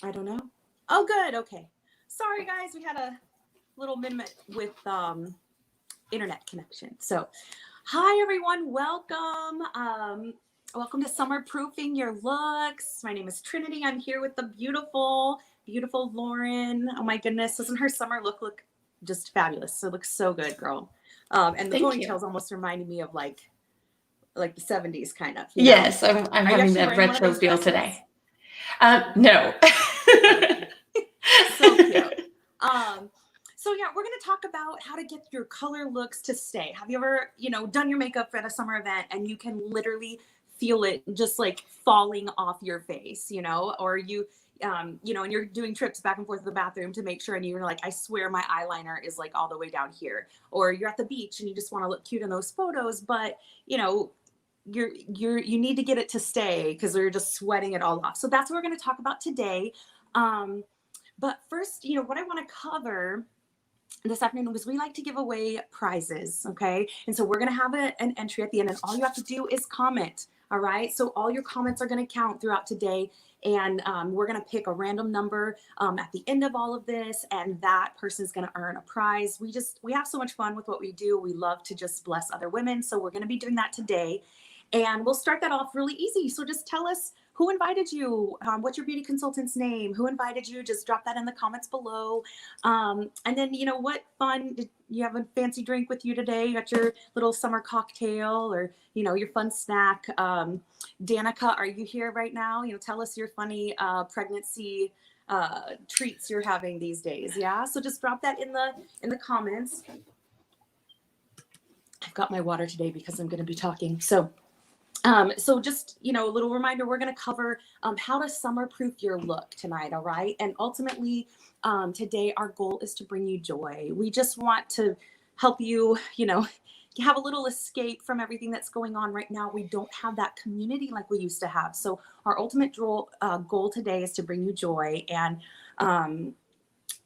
I don't know. Oh, good. Okay. Sorry, guys. We had a little minute with internet connection. So, hi everyone. Welcome. Welcome to Summer Proofing Your Looks. My name is Trinity. I'm here with the beautiful Lauren. Oh my goodness, doesn't her summer look just fabulous? It looks so good, girl. And the Thank you. ponytail's almost reminding me of like the 70s kind of, you know? Yes, I'm Are you having actually that wearing one of retro those feel dresses? today. No. Okay. So cute. Um, so yeah, we're gonna talk about how to get your color looks to stay. Have you ever, done your makeup at a summer event and you can literally feel it just like falling off your face, or and you're doing trips back and forth to the bathroom to make sure, and you're like, I swear my eyeliner is like all the way down here. Or you're at the beach and you just want to look cute in those photos, but you know, you need to get it to stay because you're just sweating it all off. So that's what we're going to talk about today. Um, but first, what I want to cover this afternoon was we like to give away prizes, okay? And so we're going to have an entry at the end, and all you have to do is comment, all right? So all your comments are going to count throughout today, and we're going to pick a random number at the end of all of this, and that person is going to earn a prize. We have so much fun with what we do. We love to just bless other women, so we're going to be doing that today. And we'll start that off really easy. So just tell us who invited you, what's your beauty consultant's name, who invited you, just drop that in the comments below. And then, what fun, did you have a fancy drink with you today? You got your little summer cocktail or, your fun snack. Danica, are you here right now? Tell us your funny pregnancy treats you're having these days. Yeah. So just drop that in the comments. I've got my water today because I'm going to be talking. So just, a little reminder, we're going to cover how to summer proof your look tonight. All right. And ultimately, today, our goal is to bring you joy. We just want to help you, have a little escape from everything that's going on right now. We don't have that community like we used to have. So our ultimate goal today is to bring you joy. And,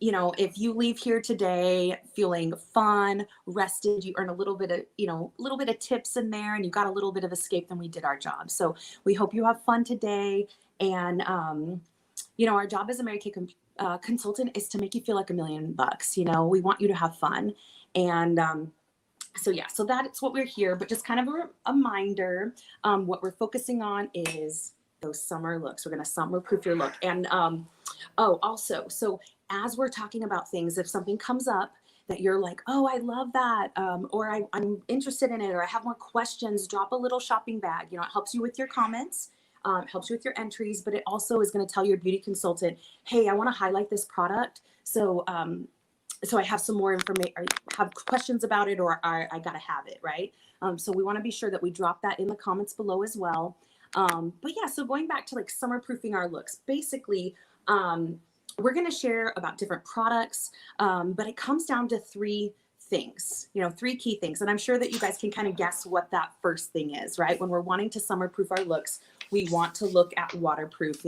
if you leave here today feeling fun, rested, you earn a little bit of tips in there and you got a little bit of escape, then we did our job. So we hope you have fun today. And, our job as a Mary Kay consultant is to make you feel like $1,000,000. We want you to have fun. And, so that's what we're here, but just kind of a reminder, what we're focusing on is those summer looks. We're going to summer proof your look. And, also, so as we're talking about things, if something comes up that you're like, oh, I love that, or I'm interested in it, or I have more questions, drop a little shopping bag. It helps you with your comments, helps you with your entries, but it also is going to tell your beauty consultant, hey, I want to highlight this product. So I have some more information, or have questions about it, or I got to have it, right? So we want to be sure that we drop that in the comments below as well. But yeah, so going back to like summer proofing our looks, basically, we're going to share about different products, but it comes down to three things, three key things. And I'm sure that you guys can kind of guess what that first thing is, right? When we're wanting to summer proof our looks, we want to look at waterproof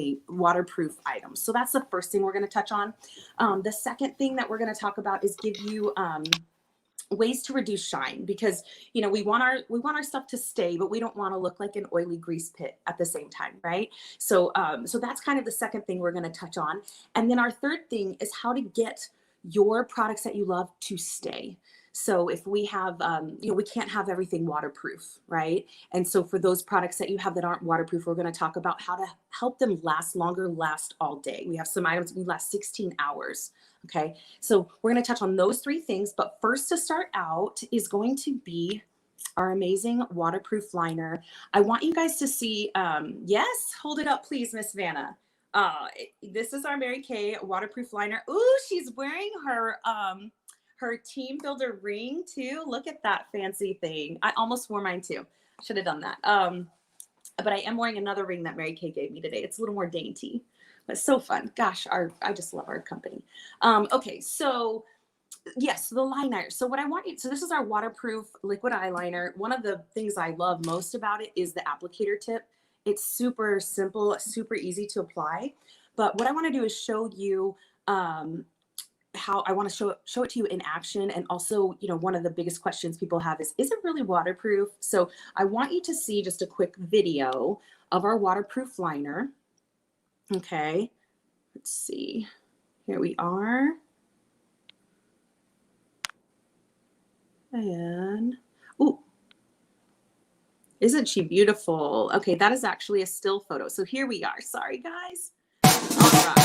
items. So that's the first thing we're going to touch on. The second thing that we're going to talk about is give you ways to reduce shine, because we want our stuff to stay, but we don't want to look like an oily grease pit at the same time, right? So that's kind of the second thing we're going to touch on. And then our third thing is how to get your products that you love to stay. So if we have, we can't have everything waterproof, right? And so for those products that you have that aren't waterproof, we're going to talk about how to help them last longer, last all day. We have some items that last 16 hours. Okay, so we're going to touch on those three things. But first, to start out, is going to be our amazing waterproof liner. I want you guys to see, yes, hold it up, please, Miss Vanna. This is our Mary Kay waterproof liner. Ooh, she's wearing her team builder ring too. Look at that fancy thing. I almost wore mine too. Should have done that. But I am wearing another ring that Mary Kay gave me today. It's a little more dainty, but so fun. Gosh, I just love our company. Okay, so yes, the liner. So what I want you, so this is our waterproof liquid eyeliner. One of the things I love most about it is the applicator tip. It's super simple, super easy to apply. But what I want to do is show you how I want to show it to you in action. And also, one of the biggest questions people have is it really waterproof? So I want you to see just a quick video of our waterproof liner. Okay. Let's see. Here we are. And, ooh, isn't she beautiful? Okay, that is actually a still photo. So here we are. Sorry, guys. All right.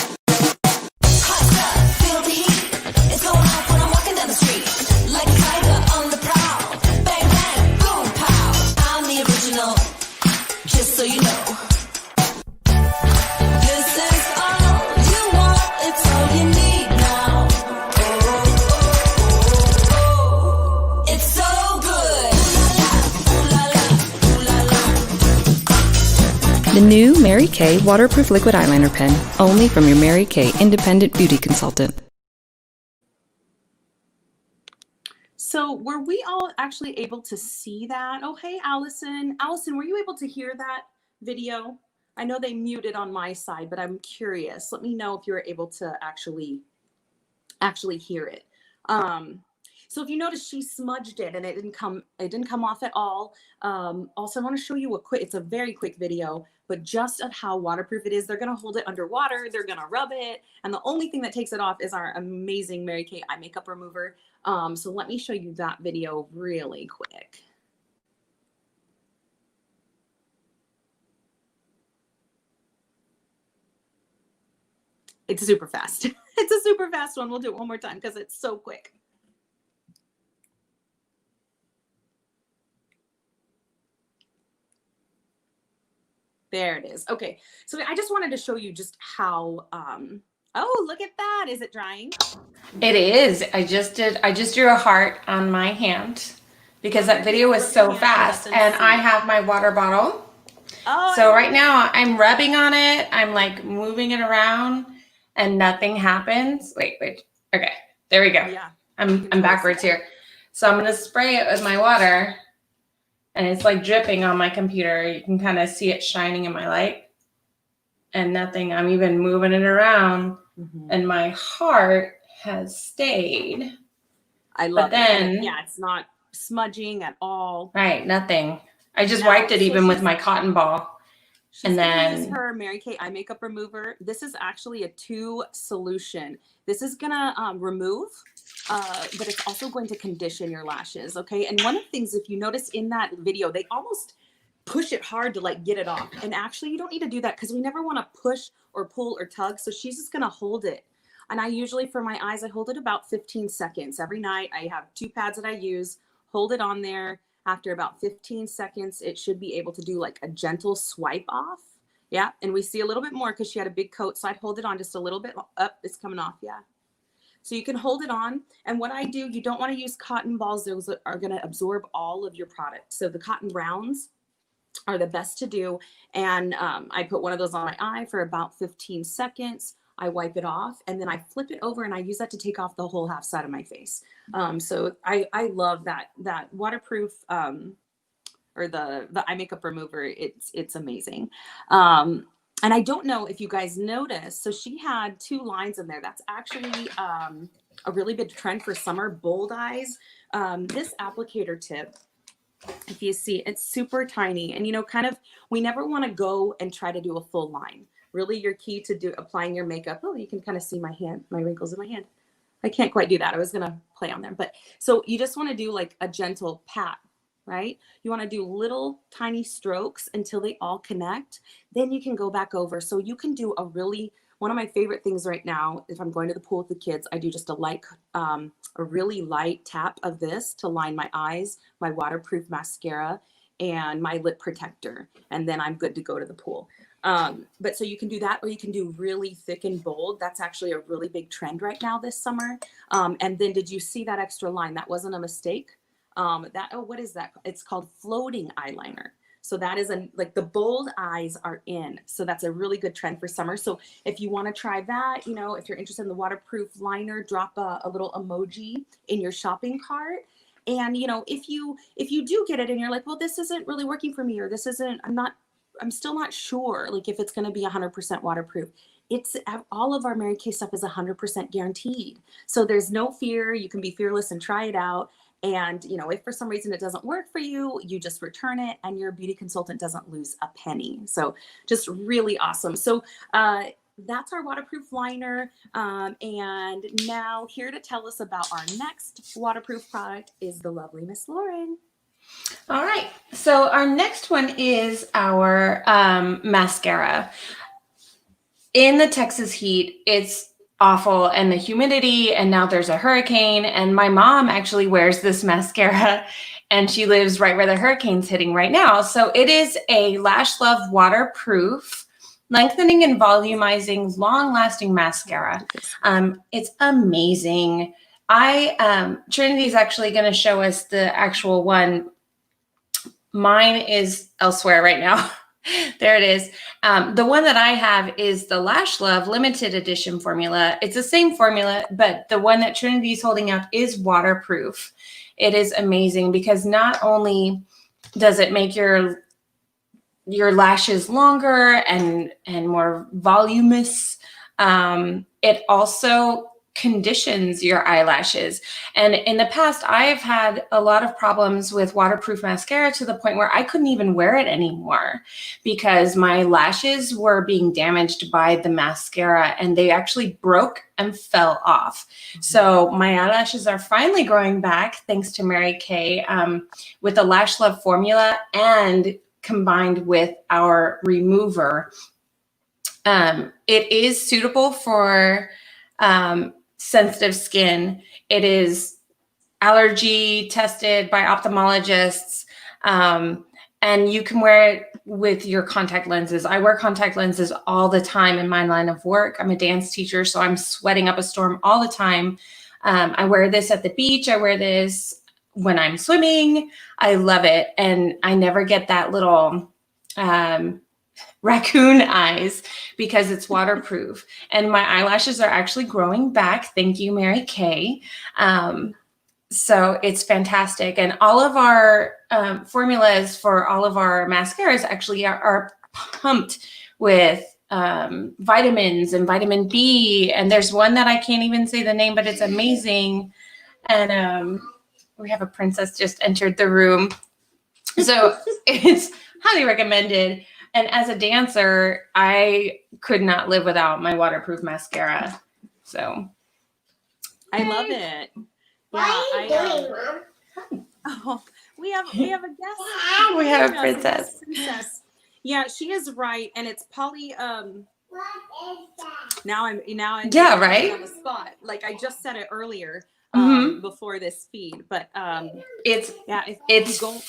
Feel the heat. It's going off when I'm walking down the street. Like a tiger on the prowl. Bang, bang, boom, pow. I'm the original. Just so you know. This is all you want. It's all you need now. Oh. It's so good. Ooh la la, ooh la la. The new Mary Kay Waterproof Liquid Eyeliner Pen, only from your Mary Kay Independent Beauty Consultant. So were we all actually able to see that? Oh, hey, Allison. Allison, were you able to hear that video? I know they muted on my side, but I'm curious. Let me know if you were able to actually hear it. So if you notice, she smudged it and it didn't come off at all. Also, I want to show you it's a very quick video, but just of how waterproof it is. They're going to hold it underwater. They're going to rub it. And the only thing that takes it off is our amazing Mary Kay eye makeup remover. So let me show you that video really quick. It's super fast. It's a super fast one. We'll do it one more time because it's so quick. There it is. Okay. So I just wanted to show you just how, oh, look at that. Is it drying? It is. I just drew a heart on my hand because that video was so fast. And I have my water bottle. Oh, So right now I'm rubbing on it. I'm like moving it around and nothing happens. Wait. Okay. There we go. yeah. I'm backwards here. So I'm going to spray it with my water and it's like dripping on my computer. You can kind of see it shining in my light and nothing. I'm even moving it around and my heart has stayed. I love But it. And then- yeah, it's not smudging at all. Right. Nothing. I just No, wiped it so even with she's- my cotton ball. She's And gonna use then- her Mary Kay eye makeup remover. This is actually a 2 solution. This is gonna remove, but it's also going to condition your lashes. Okay. And one of the things, if you notice in that video, they almost push it hard to like get it off. And actually, you don't need to do that because we never want to push or pull or tug. So she's just gonna hold it. And I usually, for my eyes, I hold it about 15 seconds every night. I have 2 pads that I use. Hold it on there. After about 15 seconds, it should be able to do like a gentle swipe off. Yeah. And we see a little bit more because she had a big coat. So I'd hold it on just a little bit up. It's coming off. Yeah. So you can hold it on. And what I do, you don't want to use cotton balls. Those are going to absorb all of your product. So the cotton rounds are the best to do. And I put one of those on my eye for about 15 seconds. I wipe it off and then I flip it over and I use that to take off the whole half side of my face. So I love that waterproof or the eye makeup remover. It's amazing. And I don't know if you guys noticed. So she had 2 lines in there. That's actually a really big trend for summer, bold eyes. This applicator tip, if you see, it's super tiny. And, kind of, we never want to go and try to do a full line. Really, your key to applying your makeup. Oh, you can kind of see my hand, my wrinkles in my hand. I can't quite do that. I was going to play on there. But so you just want to do like a gentle pat, right? You want to do little tiny strokes until they all connect. Then you can go back over. So you can do one of my favorite things right now, if I'm going to the pool with the kids, I do just a really light tap of this to line my eyes, my waterproof mascara, and my lip protector. And then I'm good to go to the pool. But so you can do that, or you can do really thick and bold. That's actually a really big trend right now this summer. And then did you see that extra line? That wasn't a mistake. What is that? It's called floating eyeliner. So that is like the bold eyes are in. So that's a really good trend for summer. So if you want to try that, if you're interested in the waterproof liner, drop a little emoji in your shopping cart. And, if you do get it and you're like, well, this isn't really working for me, or I'm still not sure, like if it's going to be 100% waterproof. All of our Mary Kay stuff is 100% guaranteed. So there's no fear. You can be fearless and try it out. And, if for some reason it doesn't work for you, you just return it and your beauty consultant doesn't lose a penny. So just really awesome. So that's our waterproof liner. And now here to tell us about our next waterproof product is the lovely Miss Lauren. All right. So our next one is our mascara. In the Texas heat, it's awful, and the humidity, and now there's a hurricane. And my mom actually wears this mascara, and she lives right where the hurricane's hitting right now. So it is a Lash Love waterproof, lengthening and volumizing, long-lasting mascara. It's amazing. Trinity's actually going to show us the actual one. Mine is elsewhere right now. There it is. The one that I have is the Lash Love limited edition formula. It's the same formula, but the one that Trinity's holding up is waterproof. It is amazing because not only does it make your lashes longer and more voluminous, it also conditions your eyelashes. And in the past, I've had a lot of problems with waterproof mascara to the point where I couldn't even wear it anymore because my lashes were being damaged by the mascara and they actually broke and fell off. So my eyelashes are finally growing back thanks to Mary Kay with the Lash Love formula and combined with our remover. It is suitable for sensitive skin. It is allergy tested by ophthalmologists, and you can wear it with your contact lenses. I wear contact lenses all the time in my line of work. I'm a dance teacher, so I'm sweating up a storm all the time. I wear this at the beach. I wear this when I'm swimming. I love it, and I never get that little raccoon eyes because it's waterproof, and my eyelashes are actually growing back. Thank you, Mary Kay. So it's fantastic. And all of our formulas for all of our mascaras actually are pumped with vitamins and vitamin B. And there's one that I can't even say the name, but it's amazing. And we have a princess just entered the room. So it's highly recommended. And as a dancer, I could not live without my waterproof mascara. So I love it. Yeah, oh, we have a guest. we have a Yes, princess. princess. Yeah, she is right, and it's Polly. Now I'm Yeah, right? on the spot. Like I just said it earlier before this feed, but It's if you go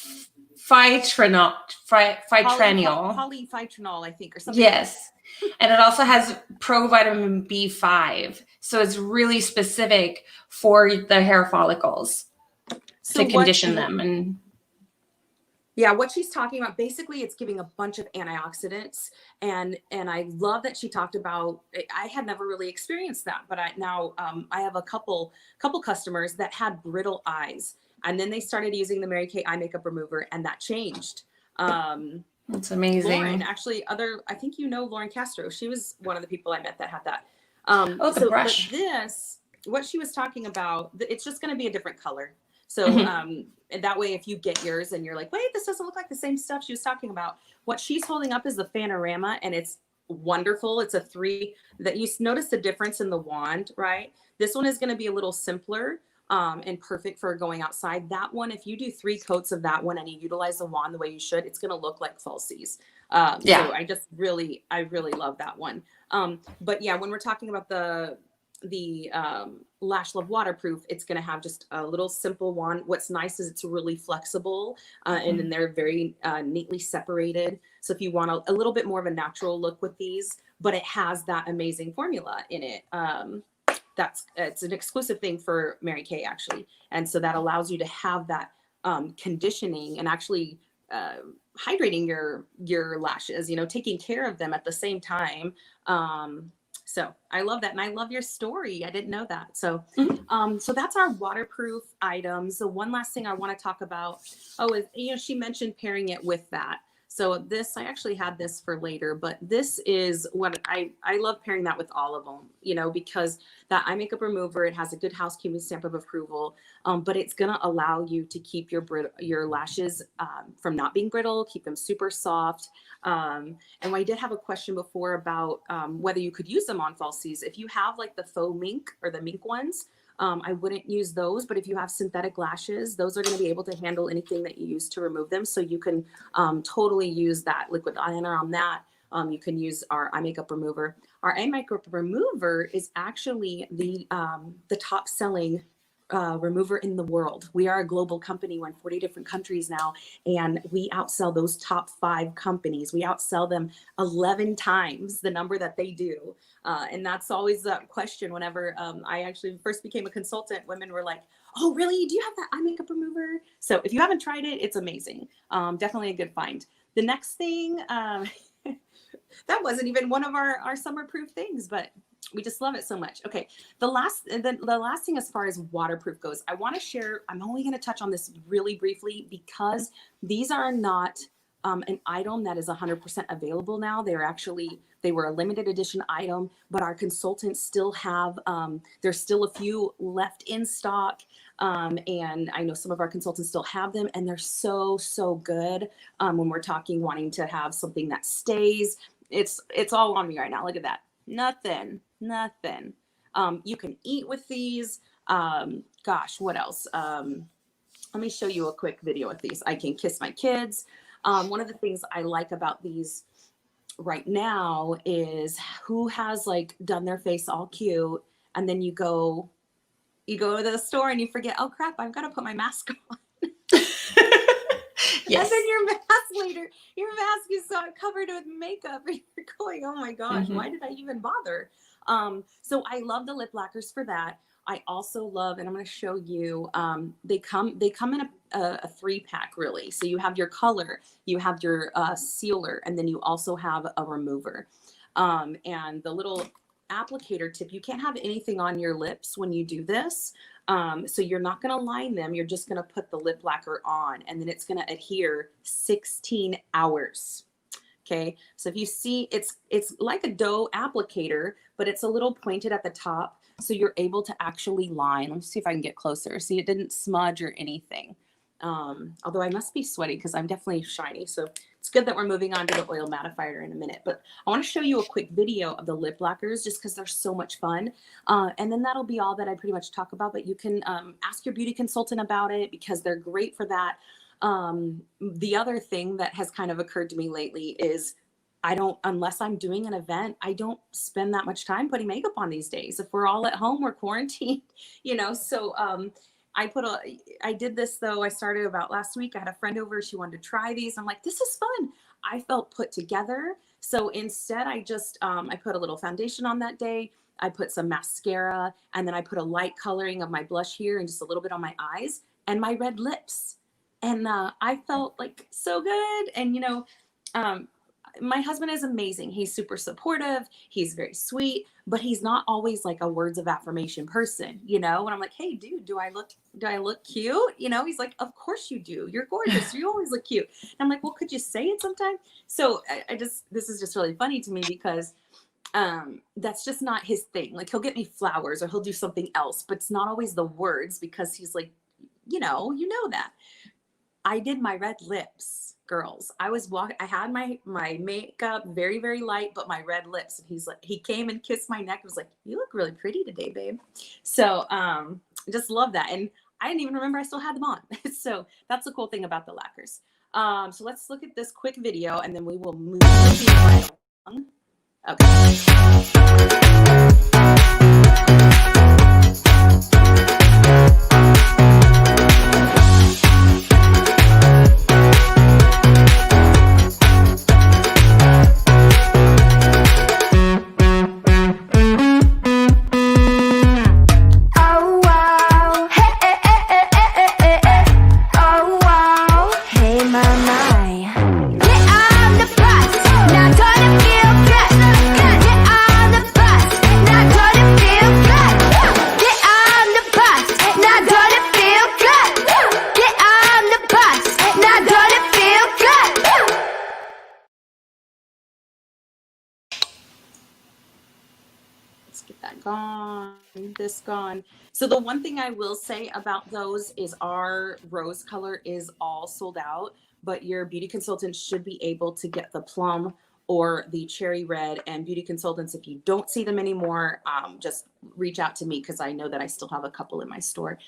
Phytranol, polyphytranol, I think, or something. Yes. And it also has provitamin B5. So it's really specific for the hair follicles to condition them. And yeah, what she's talking about, basically it's giving a bunch of antioxidants. And I love that she talked about, I had never really experienced that, but I have a couple customers that had brittle eyes. And then they started using the Mary Kay eye makeup remover, and that changed. It's amazing. Lauren, actually, I think you know Lauren Castro. She was one of the people I met that had that. The brush. But this, what she was talking about, it's just going to be a different color. So and that way, if you get yours and you're like, wait, this doesn't look like the same stuff she was talking about. What she's holding up is the Panorama, and it's wonderful. It's a 3 that you notice the difference in the wand, right? This one is going to be a little simpler. And perfect for going outside. That one, if you do 3 coats of that one and you utilize the wand the way you should, it's going to look like falsies. So I really love that one. But yeah, when we're talking about the Lash Love waterproof, it's going to have just a little simple wand. What's nice is it's really flexible, and then they're very neatly separated. So if you want a little bit more of a natural look with these, but it has that amazing formula in it. It's an exclusive thing for Mary Kay, actually. And so that allows you to have that conditioning and actually hydrating your lashes, taking care of them at the same time. So I love that. And I love your story. I didn't know that. So, so that's our waterproof items. The one last thing I want to talk about, is, she mentioned pairing it with that. So this, I actually had this for later, but this is what I love pairing that with all of them, you know, because that eye makeup remover, it has a good housekeeping stamp of approval, but it's going to allow you to keep your lashes from not being brittle, keep them super soft. And I did have a question before about whether you could use them on falsies. If you have like the faux mink or the mink ones, I wouldn't use those, but if you have synthetic lashes, those are going to be able to handle anything that you use to remove them. So you can totally use that liquid eyeliner on that. You can use our eye makeup remover. Our eye makeup remover is actually the top selling remover in the world. We are a global company. We're in 40 different countries now, and we outsell those top 5 companies. We outsell them 11 times the number that they do. And that's always a question whenever I actually first became a consultant. Women were like, oh, really? Do you have that eye makeup remover? So if you haven't tried it, it's amazing. Definitely a good find. The next thing, that wasn't even one of our summer-proof things, but we just love it so much. Okay, the last thing as far as waterproof goes, I want to share, I'm only going to touch on this really briefly because these are not an item that is 100% available now. They were a limited edition item, but our consultants still have, there's still a few left in stock. And I know some of our consultants still have them, and they're so good when we're talking wanting to have something that stays. It's all on me right now. Look at that. Nothing. You can eat with these. Gosh, what else? Let me show you a quick video with these. I can kiss my kids. One of the things I like about these right now is who has like done their face all cute, and then you go to the store and you forget, oh crap, I've got to put my mask on. Yes. And then your mask is covered with makeup, and you're going, oh my gosh, why did I even bother? So I love the lip lacquers for that. I also love, and I'm going to show you, they come in a 3-pack really. So you have your color, you have your sealer, and then you also have a remover. And the little applicator tip, you can't have anything on your lips when you do this. So you're not going to line them. You're just going to put the lip lacquer on, and then it's going to adhere 16 hours. Okay. So if you see, it's like a dough applicator, but it's a little pointed at the top. So you're able to actually line. Let me see if I can get closer. See, it didn't smudge or anything. Although I must be sweaty because I'm definitely shiny. So it's good that we're moving on to the oil mattifier in a minute. But I want to show you a quick video of the lip lacquers just because they're so much fun. And then that'll be all that I pretty much talk about. But you can ask your beauty consultant about it because they're great for that. The other thing that has kind of occurred to me lately is unless I'm doing an event, I don't spend that much time putting makeup on these days. If we're all at home, we're quarantined, so I did this though. I started about last week. I had a friend over. She wanted to try these. I'm like, this is fun. I felt put together. So instead I just, I put a little foundation on that day. I put some mascara, and then I put a light coloring of my blush here and just a little bit on my eyes and my red lips. And I felt like so good. And, my husband is amazing. He's super supportive. He's very sweet, but he's not always like a words of affirmation person, and I'm like, hey dude, do I look cute? He's like, of course you do. You're gorgeous. You always look cute. And I'm like, well, could you say it sometime? So this is just really funny to me because that's just not his thing. Like he'll get me flowers or he'll do something else, but it's not always the words because he's like, you know that. I did my red lips, girls. I had my makeup very, very light, but my red lips. And he came and kissed my neck. I was like, you look really pretty today, babe. So just love that. And I didn't even remember I still had them on. So that's the cool thing about the lacquers. So let's look at this quick video and then we will move right along. Okay. Not gone. This gone. So the one thing I will say about those is our rose color is all sold out, but your beauty consultant should be able to get the plum or the cherry red. And beauty consultants, if you don't see them anymore, just reach out to me because I know that I still have a couple in my store.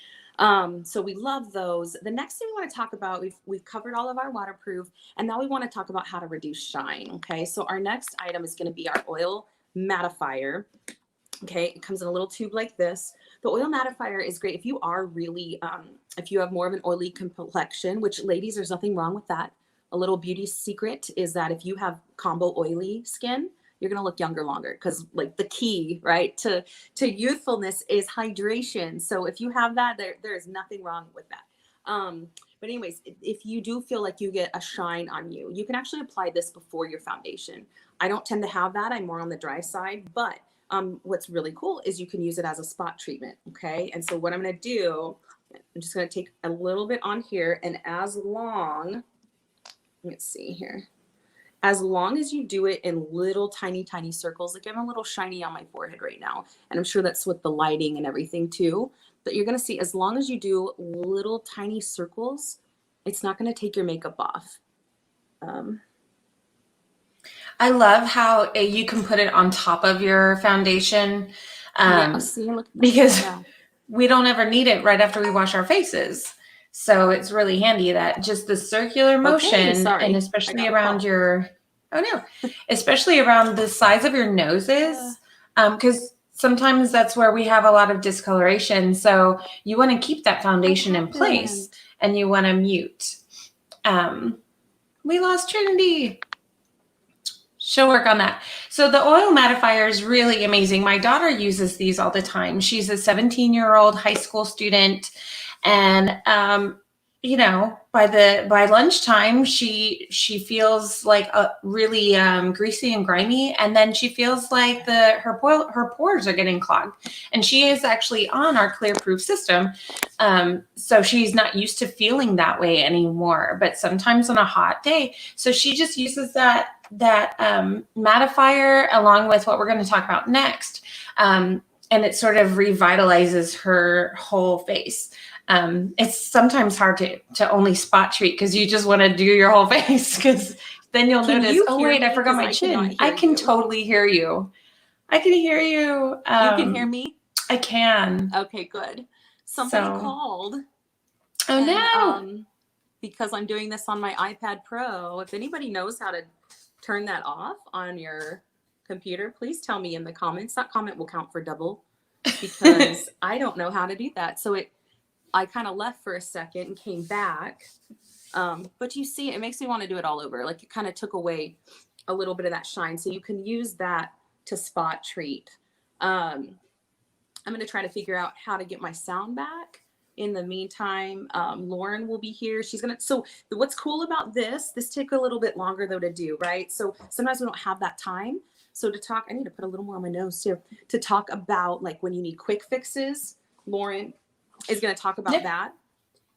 So we love those. The next thing we want to talk about, we've covered all of our waterproof, and now we want to talk about how to reduce shine. Okay, so our next item is going to be our oil mattifier. Okay, it comes in a little tube like this. The oil mattifier is great if you are really, if you have more of an oily complexion, which ladies, there's nothing wrong with that. A little beauty secret is that if you have combo oily skin, you're going to look younger longer, because like the key, right, to youthfulness is hydration. So if you have that, there is nothing wrong with that. But anyways, if you do feel like you get a shine on you, you can actually apply this before your foundation. I don't tend to have that. I'm more on the dry side, but what's really cool is you can use it as a spot treatment. Okay. And so what I'm going to do, I'm just going to take a little bit on here, and as long, let's see here. As long as you do it in little tiny circles, like I'm a little shiny on my forehead right now. And I'm sure that's with the lighting and everything too. But you're going to see, as long as you do little tiny circles, it's not going to take your makeup off. I love how you can put it on top of your foundation, Yeah, see, look at that. because Yeah. we don't ever need it right after we wash our faces. So it's really handy that just the circular motion, sorry. and I especially got a around call. your, especially around the sides of your noses, because sometimes that's where we have a lot of discoloration. So you want to keep that foundation in place, and you want to mute. We lost Trinity. She'll work on that. So the oil mattifier is really amazing. My daughter uses these all the time. She's a 17-year-old high school student, and by lunchtime she feels like really greasy and grimy, and then she feels like her pores are getting clogged. And she is actually on our Clear Proof system, so she's not used to feeling that way anymore. But sometimes on a hot day, so she just uses that mattifier along with what we're going to talk about next, and it sort of revitalizes her whole face. It's sometimes hard to only spot treat because you just want to do your whole face, because then you'll notice, oh wait, I forgot my chin. I can totally hear you. I can hear you. You can hear me? I can. Okay, good. Somebody called. Oh no. Because I'm doing this on my iPad Pro. If anybody knows how to turn that off on your computer, please tell me in the comments. That comment will count for double, because I don't know how to do that. So I kind of left for a second and came back. But you see, it makes me want to do it all over. Like, it kind of took away a little bit of that shine. So you can use that to spot treat. I'm going to try to figure out how to get my sound back. In the meantime, Lauren will be here. So what's cool about this took a little bit longer though to do, right? So sometimes we don't have that time. So to talk, I need to put a little more on my nose too, to talk about like when you need quick fixes. Lauren is going to talk about that.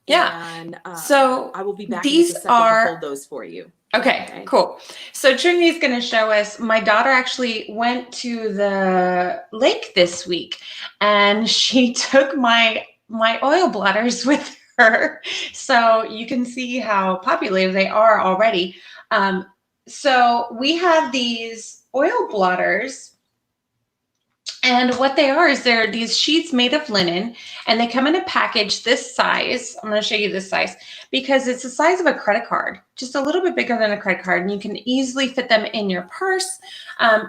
Yeah. And so I will be back these in just a second to hold those for you. Okay, cool. So Trinity's going to show us. My daughter actually went to the lake this week, and she took my oil blotters with her. So you can see how popular they are already. So we have these oil blotters, and what they are is they're these sheets made of linen, and they come in a package this size. I'm going to show you this size because it's the size of a credit card, just a little bit bigger than a credit card, and you can easily fit them in your purse.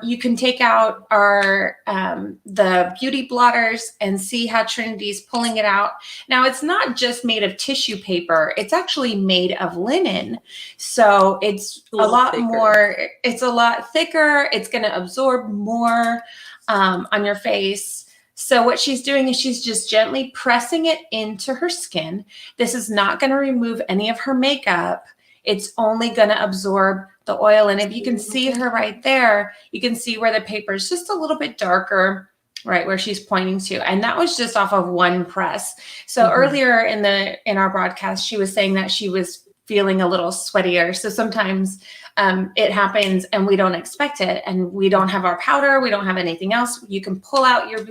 You can take out the beauty blotters and see how Trinity's pulling it out. Now, it's not just made of tissue paper. It's actually made of linen. So it's a lot thicker. It's a lot thicker. It's going to absorb more on your face. So what she's doing is she's just gently pressing it into her skin. This is not going to remove any of her makeup. It's only going to absorb the oil. And if you can see her right there, you can see where the paper is just a little bit darker, right where she's pointing to. And that was just off of one press. So earlier in our broadcast, she was saying that she was feeling a little sweatier. So sometimes it happens and we don't expect it, and we don't have our powder, we don't have anything else. You can pull out your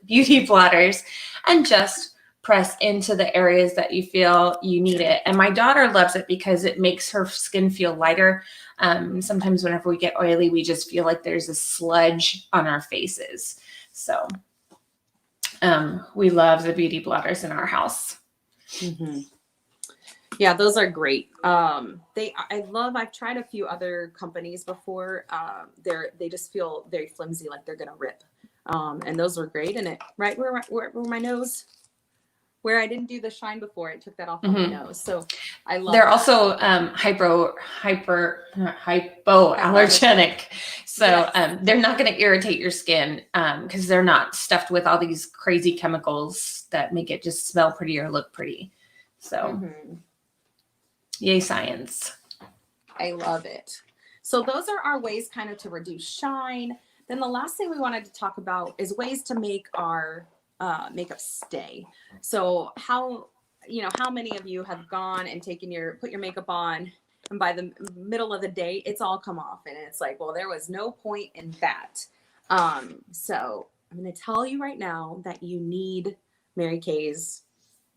beauty blotters and just press into the areas that you feel you need it. And my daughter loves it because it makes her skin feel lighter. Sometimes whenever we get oily, we just feel like there's a sludge on our faces. So we love the beauty blotters in our house. Mm-hmm. Yeah, those are great. I've tried a few other companies before. They just feel very flimsy, like they're gonna rip. And those were great. And it right where my nose, where I didn't do the shine before, it took that off of my nose. So I love. They're that. also hypoallergenic. So Yes. they're not going to irritate your skin because they're not stuffed with all these crazy chemicals that make it just smell pretty or look pretty. So yay, science. I love it. So those are our ways kind of to reduce shine. Then the last thing we wanted to talk about is ways to make our makeup stay. So how many of you have gone and put your makeup on, and by the middle of the day, it's all come off, and it's like, well, there was no point in that. So I'm going to tell you right now that you need Mary Kay's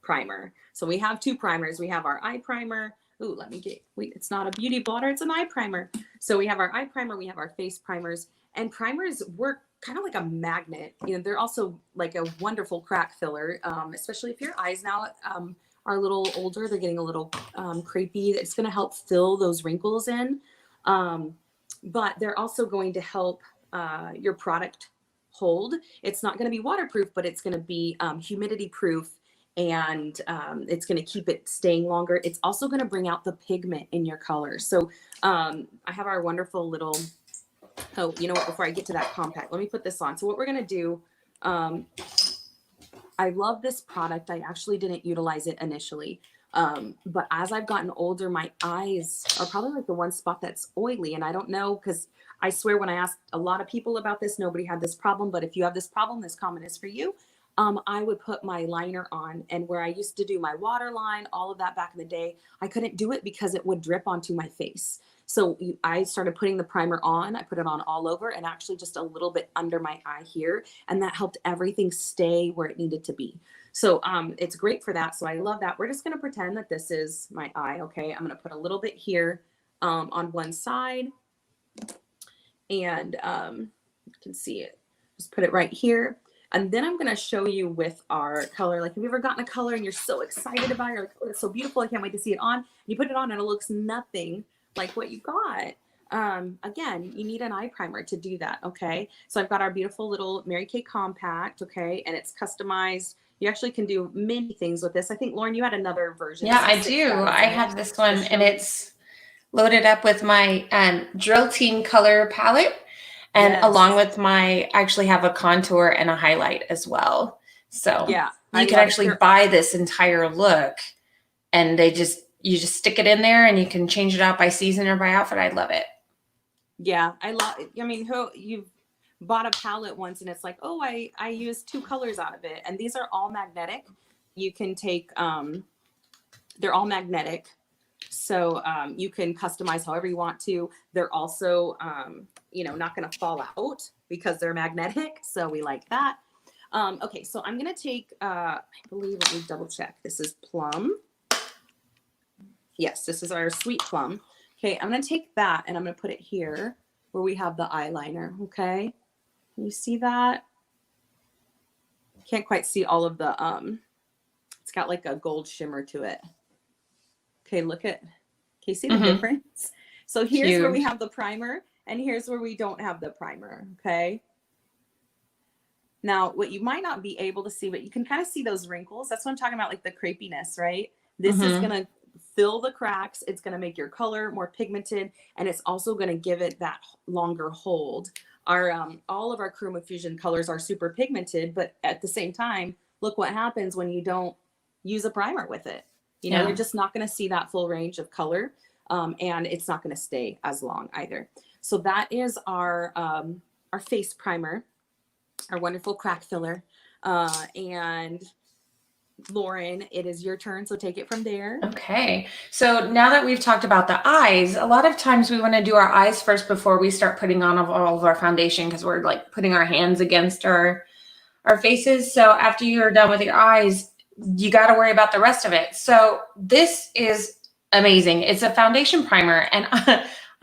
primer. So we have two primers. We have our eye primer. Ooh, it's not a beauty blotter, it's an eye primer. So we have our eye primer, we have our face primers, and primers work kind of like a magnet. They're also like a wonderful crack filler, especially if your eyes now are a little older, they're getting a little crepey. It's going to help fill those wrinkles in. But they're also going to help your product hold. It's not going to be waterproof, but it's going to be humidity proof, and it's going to keep it staying longer. It's also going to bring out the pigment in your color. So I have our wonderful little, oh, you know what, before I get to that compact, let me put this on. So what we're going to do, I love this product. I actually didn't utilize it initially. But as I've gotten older, my eyes are probably like the one spot that's oily. And I don't know, because I swear when I asked a lot of people about this, nobody had this problem. But if you have this problem, this comment is for you. I would put my liner on, and where I used to do my waterline, all of that back in the day, I couldn't do it because it would drip onto my face. So I started putting the primer on. I put it on all over, and actually just a little bit under my eye here. And that helped everything stay where it needed to be. So it's great for that. So I love that. We're just going to pretend that this is my eye. Okay. I'm going to put a little bit here on one side, and you can see it. Just put it right here. And then I'm going to show you with our color. Like, have you ever gotten a color and you're so excited about it? You're like, oh, it's so beautiful, I can't wait to see it on. And you put it on and it looks nothing like what you got. Again, you need an eye primer to do that. Okay. So I've got our beautiful little Mary Kay compact. Okay. And it's customized. You actually can do many things with this. I think, Lauren, you had another version. Yeah, I do. I have this one, and it's loaded up with my Drill Team color palette. And Yes. along with I actually have a contour and a highlight as well. So yeah, you can actually buy this entire look, and you just stick it in there, and you can change it out by season or by outfit. I love it. Yeah, I love it. I mean, you've bought a palette once and it's like, oh, I used two colors out of it. And these are all magnetic. You can take, they're all magnetic. So you can customize however you want to. They're also, not going to fall out because they're magnetic. So we like that. Okay, so I'm going to take, I believe, let me double check. This is Plum. Yes, this is our Sweet Plum. Okay, I'm going to take that and I'm going to put it here where we have the eyeliner. Okay, can you see that? Can't quite see all of the, it's got like a gold shimmer to it. Okay, can you see the difference? So here's where we have the primer, and here's where we don't have the primer, okay? Now, what you might not be able to see, but you can kind of see those wrinkles. That's what I'm talking about, like the crepiness, right? This is going to fill the cracks. It's going to make your color more pigmented, and it's also going to give it that longer hold. All of our Chroma Fusion colors are super pigmented, but at the same time, look what happens when you don't use a primer with it. You're just not going to see that full range of color, and it's not going to stay as long either. So that is our face primer, our wonderful crack filler. And Lauren, it is your turn, so take it from there. Okay. So now that we've talked about the eyes, a lot of times we want to do our eyes first before we start putting on all of our foundation, because we're like putting our hands against our faces. So after you're done with your eyes, you got to worry about the rest of it. So this is amazing. It's a foundation primer, and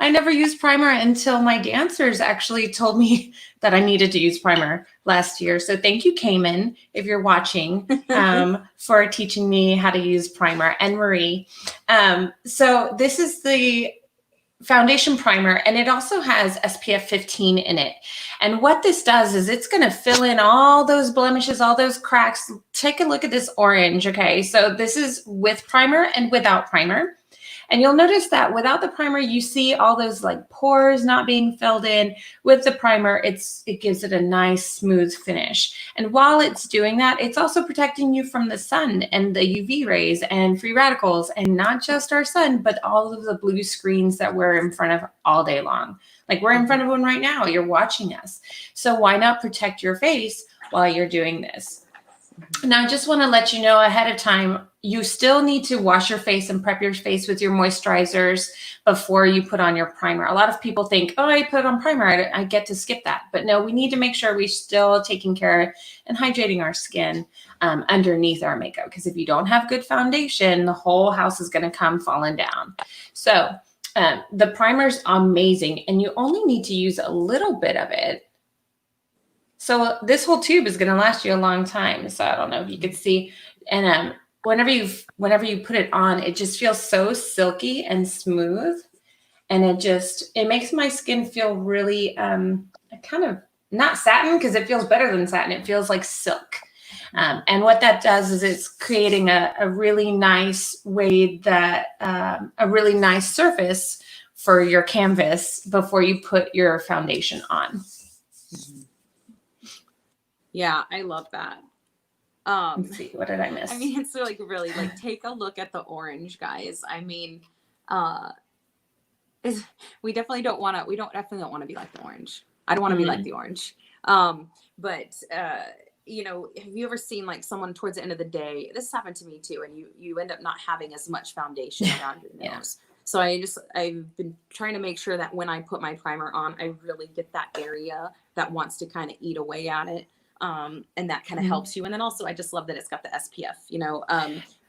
I never used primer until my dancers actually told me that I needed to use primer last year. So thank you, Cayman, if you're watching, for teaching me how to use primer, and Marie. So this is the foundation primer, and it also has SPF 15 in it. And what this does is it's going to fill in all those blemishes, all those cracks. Take a look at this orange. Okay, so this is with primer and without primer. And you'll notice that without the primer, you see all those like pores not being filled in. With the primer, it gives it a nice smooth finish. And while it's doing that, it's also protecting you from the sun and the UV rays and free radicals, and not just our sun, but all of the blue screens that we're in front of all day long. Like we're in front of one right now, you're watching us. So why not protect your face while you're doing this? Now, I just want to let you know ahead of time, you still need to wash your face and prep your face with your moisturizers before you put on your primer. A lot of people think, oh, I put on primer, I get to skip that. But no, we need to make sure we're still taking care and hydrating our skin underneath our makeup. Because if you don't have good foundation, the whole house is going to come falling down. So the primer's amazing, and you only need to use a little bit of it. So this whole tube is going to last you a long time. So I don't know if you could see. And whenever you put it on, it just feels so silky and smooth. And it makes my skin feel really kind of not satin, because it feels better than satin. It feels like silk. And what that does is it's creating a really nice way that a really nice surface for your canvas before you put your foundation on. Yeah, I love that. Let's see, what did I miss? I mean, it's like really like take a look at the orange, guys. I mean, we definitely don't want to be like the orange. I don't want to be like the orange. But you know, have you ever seen like someone towards the end of the day? This happened to me too, and you end up not having as much foundation around your nose. Yeah. So I've been trying to make sure that when I put my primer on, I really get that area that wants to kind of eat away at it. And that kind of helps you. And then also, I just love that it's got the SPF, you know.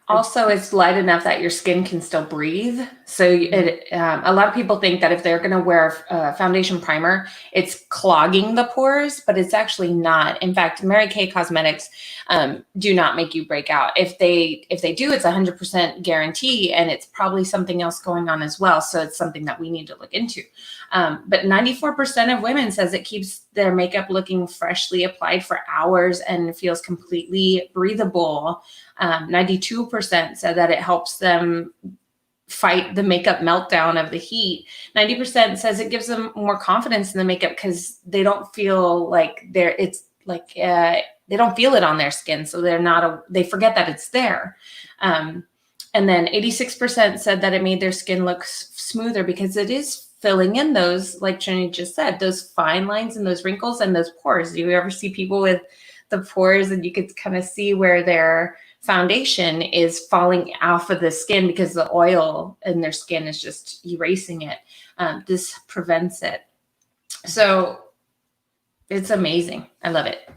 Also, it's light enough that your skin can still breathe. So a lot of people think that if they're going to wear a foundation primer, it's clogging the pores, but it's actually not. In fact, Mary Kay Cosmetics do not make you break out. If they do, it's 100% guarantee, and it's probably something else going on as well. So it's something that we need to look into. But 94% of women says it keeps their makeup looking freshly applied for hours and feels completely breathable. 92% said that it helps them fight the makeup meltdown of the heat. 90% says it gives them more confidence in the makeup because they don't feel like they don't feel it on their skin. So they forget that it's there. And then 86% said that it made their skin look smoother because it is filling in those, like Jenny just said, those fine lines and those wrinkles and those pores. Do you ever see people with the pores and you could kind of see where their foundation is falling off of the skin because the oil in their skin is just erasing it? This prevents it. So it's amazing. I love it.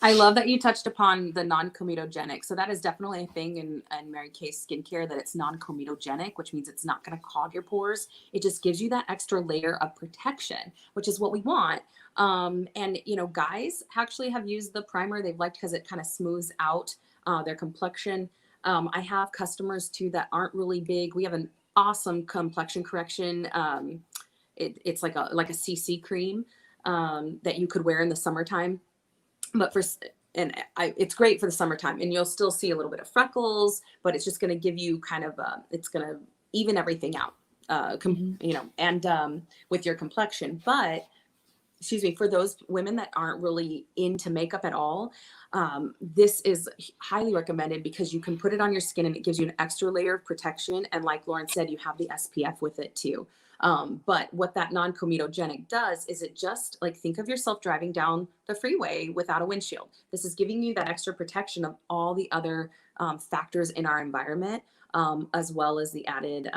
I love that you touched upon the non-comedogenic. So that is definitely a thing in Mary Kay skincare, that it's non-comedogenic, which means it's not going to clog your pores. It just gives you that extra layer of protection, which is what we want. And, you know, guys actually have used the primer. They've liked because it kind of smooths out their complexion. I have customers too that aren't really big. We have an awesome complexion correction. It's like a CC cream that you could wear in the summertime. But it's great for the summertime, and you'll still see a little bit of freckles, but it's just going to give you kind of it's going to even everything out, you know, and with your complexion. But excuse me, for those women that aren't really into makeup at all, this is highly recommended because you can put it on your skin and it gives you an extra layer of protection. And like Lauren said, you have the SPF with it too. But what that non-comedogenic does is it just like, think of yourself driving down the freeway without a windshield. This is giving you that extra protection of all the other factors in our environment, as well as the added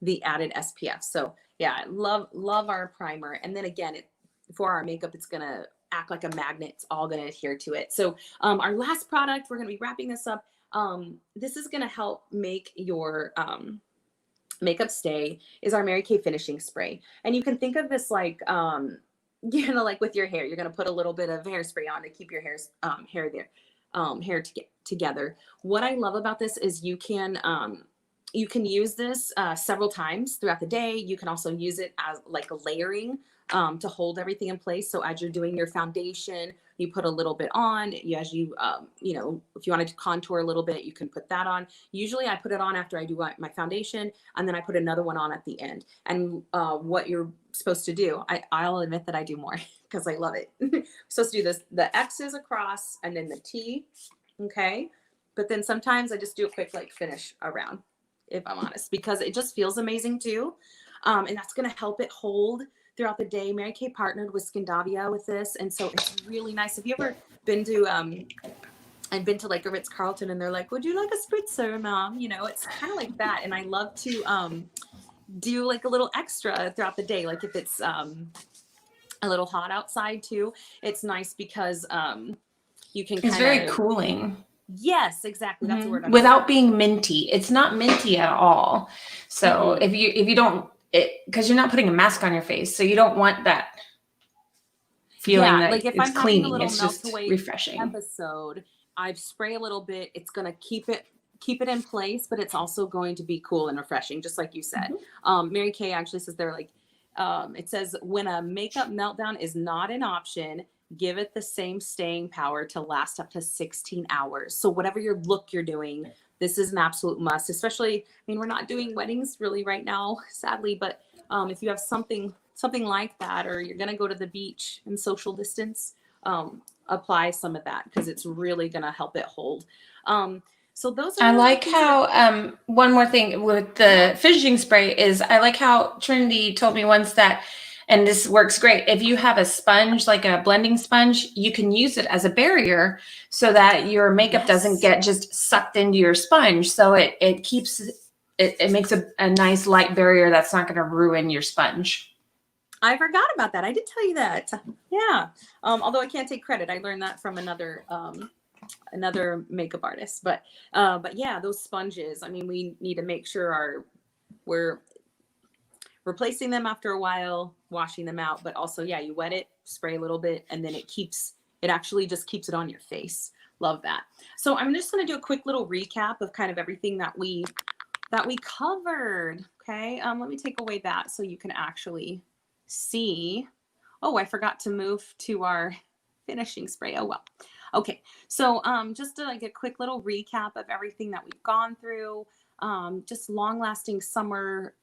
the added SPF. So yeah, love our primer. And then again, for our makeup, it's gonna act like a magnet. It's all gonna adhere to it. So our last product, we're gonna be wrapping this up. This is gonna help make your makeup stay, is our Mary Kay finishing spray. And you can think of this like, like with your hair, you're going to put a little bit of hairspray on to keep your hair together. What I love about this is you can use this several times throughout the day. You can also use it as like a layering to hold everything in place. So as you're doing your foundation, you put a little bit on. As you, if you wanted to contour a little bit, you can put that on. Usually I put it on after I do my foundation, and then I put another one on at the end. And what you're supposed to do, I'll admit that I do more because I love it. I'm supposed to do this, the X's across and then the T, okay? But then sometimes I just do a quick like finish around, if I'm honest, because it just feels amazing too. And that's gonna help it hold throughout the day. Mary Kay partnered with Skindavia with this, and so it's really nice. Have you ever been to I've been to like a Ritz-Carlton and they're like, would you like a spritzer, mom? It's kind of like that. And I love to do like a little extra throughout the day, like if it's a little hot outside too. It's nice because you can It's very cooling. Yes, exactly, that's the word. Without being minty. It's not minty at all. So if you don't, because you're not putting a mask on your face, so you don't want that feeling that like if it's I'm cleaning. having a little It's just melt away refreshing. episode, I spray a little bit. It's gonna keep it in place, but it's also going to be cool and refreshing, just like you said. Mary Kay actually says they're like, it says when a makeup meltdown is not an option, give it the same staying power to last up to 16 hours. So whatever your look you're doing, this is an absolute must, especially, we're not doing weddings really right now, sadly, but if you have something like that, or you're going to go to the beach and social distance, apply some of that because it's really going to help it hold. So those are, I like how, one more thing with the finishing spray is I like how Trinity told me once that, and this works great, if you have a sponge, like a blending sponge, you can use it as a barrier so that your makeup doesn't get just sucked into your sponge. So it keeps, it makes a nice light barrier that's not going to ruin your sponge. I forgot about that. I did tell you that. Yeah. Although I can't take credit. I learned that from another makeup artist. But yeah, those sponges, we need to make sure we're replacing them after a while, washing them out, but also, yeah, you wet it, spray a little bit, and then it actually just keeps it on your face. Love that. So I'm just going to do a quick little recap of kind of everything that we covered. Okay. Let me take away that so you can actually see. Oh, I forgot to move to our finishing spray. Oh, well. Okay. So just to like a quick little recap of everything that we've gone through, just long lasting summer,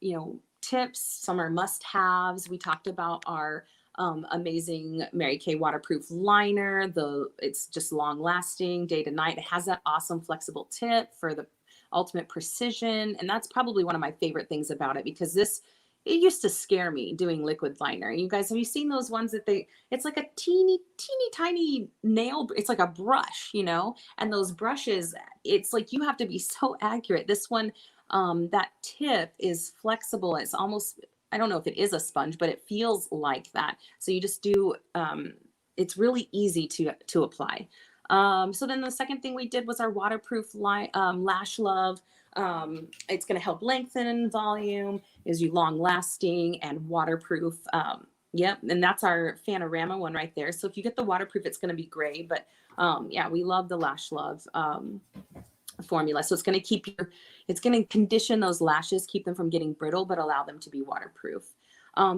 tips, summer must-haves. We talked about our amazing Mary Kay waterproof liner. It's just long lasting, day to night. It has that awesome flexible tip for the ultimate precision. And that's probably one of my favorite things about it, because it used to scare me doing liquid liner. You guys, have you seen those ones that it's like a teeny tiny nail, it's like a brush, and those brushes, it's like you have to be so accurate. This one, that tip is flexible. It's almost, I don't know if it is a sponge, but it feels like that. So you just do, it's really easy to apply. So then the second thing we did was our waterproof Lash Love. It's going to help lengthen volume, is you long lasting and waterproof. Yep. And that's our Fanorama one right there. So if you get the waterproof, it's going to be gray, but yeah, we love the Lash Love formula. So it's going to condition those lashes, keep them from getting brittle, but allow them to be waterproof.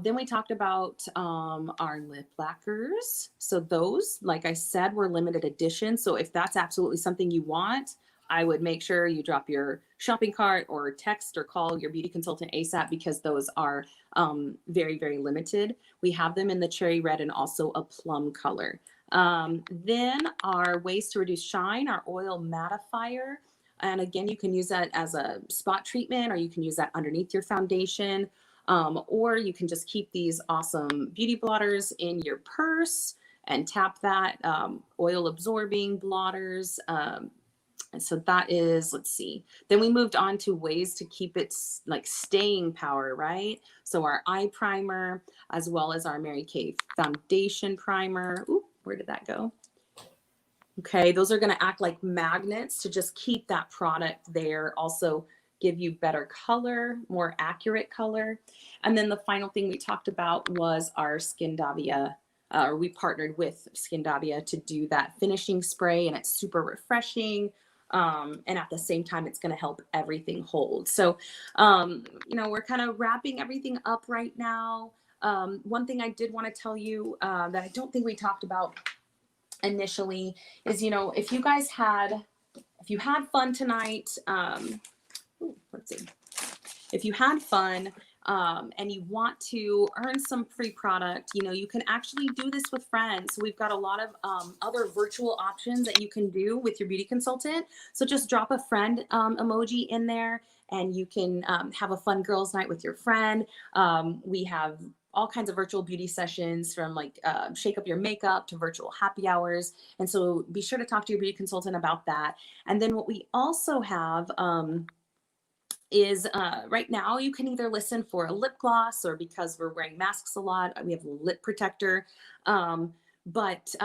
Then we talked about our lip lacquers. So those, like I said, were limited edition. So if that's absolutely something you want, I would make sure you drop your shopping cart or text or call your beauty consultant ASAP, because those are very, very limited. We have them in the cherry red and also a plum color. Then our ways to reduce shine, our oil mattifier. And again, you can use that as a spot treatment, or you can use that underneath your foundation. Or you can just keep these awesome beauty blotters in your purse and tap that, oil absorbing blotters. And so that is, let's see. Then we moved on to ways to keep it like staying power, right? So our eye primer, as well as our Mary Kay foundation primer. Ooh, where did that go? Okay, those are going to act like magnets to just keep that product there. Also give you better color, more accurate color. And then the final thing we talked about was our Skindavia. We partnered with Skindavia to do that finishing spray, and it's super refreshing. And at the same time, it's going to help everything hold. So, we're kind of wrapping everything up right now. One thing I did want to tell you that I don't think we talked about initially is, if you had fun tonight, let's see, if you had fun, and you want to earn some free product, you can actually do this with friends. So we've got a lot of other virtual options that you can do with your beauty consultant. So just drop a friend emoji in there, and you can have a fun girls' night with your friend. We have all kinds of virtual beauty sessions, from like shake up your makeup to virtual happy hours. And so be sure to talk to your beauty consultant about that. And then what we also have is right now you can either listen for a lip gloss, or because we're wearing masks a lot, we have a lip protector. But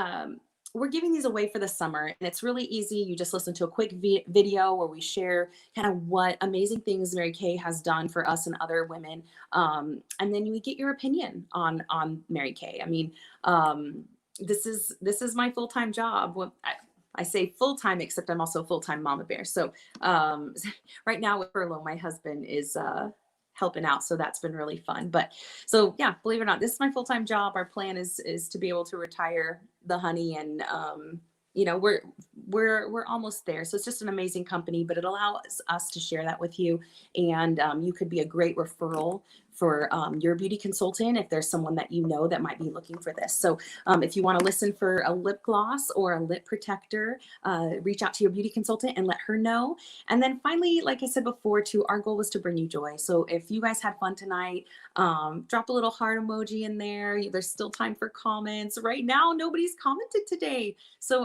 we're giving these away for the summer, and it's really easy. You just listen to a quick video where we share kind of what amazing things Mary Kay has done for us and other women. And then you get your opinion on Mary Kay. I mean, this is my full-time job. Well, I say full-time, except I'm also a full-time mama bear. So right now with furlough, my husband is helping out. So that's been really fun. But so yeah, believe it or not, this is my full-time job. Our plan is to be able to retire the honey, and we're almost there. So it's just an amazing company, but it allows us to share that with you. And you could be a great referral for your beauty consultant if there's someone that that might be looking for this. So if you want to listen for a lip gloss or a lip protector, reach out to your beauty consultant and let her know. And then finally, like I said before, our goal was to bring you joy. So if you guys had fun tonight, drop a little heart emoji in there. There's still time for comments. Right now, nobody's commented today. So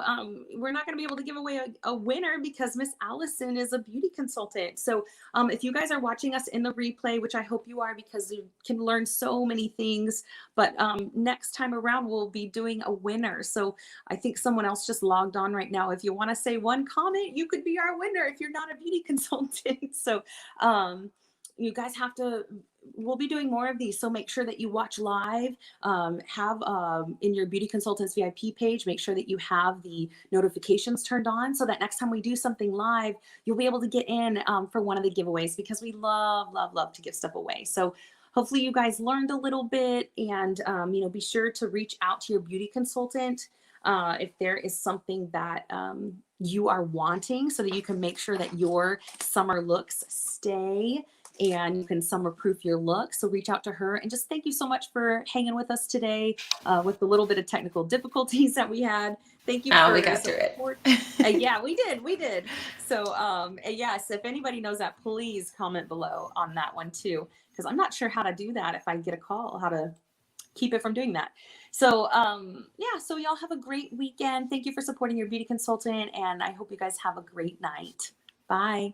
we're not going to be able to give away a winner because Miss Allison is a beauty consultant. So if you guys are watching us in the replay, which I hope you are, because you can learn so many things, but next time around we'll be doing a winner. So I think someone else just logged on right now. If you want to say one comment, you could be our winner if you're not a beauty consultant. So you guys we'll be doing more of these. So make sure that you watch live, have in your beauty consultants VIP page, make sure that you have the notifications turned on, so that next time we do something live, you'll be able to get in for one of the giveaways, because we love to give stuff away. So hopefully you guys learned a little bit, and be sure to reach out to your beauty consultant if there is something that you are wanting, so that you can make sure that your summer looks stay and you can summer proof your look. So reach out to her, and just thank you so much for hanging with us today with the little bit of technical difficulties that we had. Thank you. We got through it. Yeah, we did. So yes, if anybody knows that, please comment below on that one too, because I'm not sure how to do that. If I get a call, how to keep it from doing that. So so y'all have a great weekend. Thank you for supporting your beauty consultant, and I hope you guys have a great night. Bye.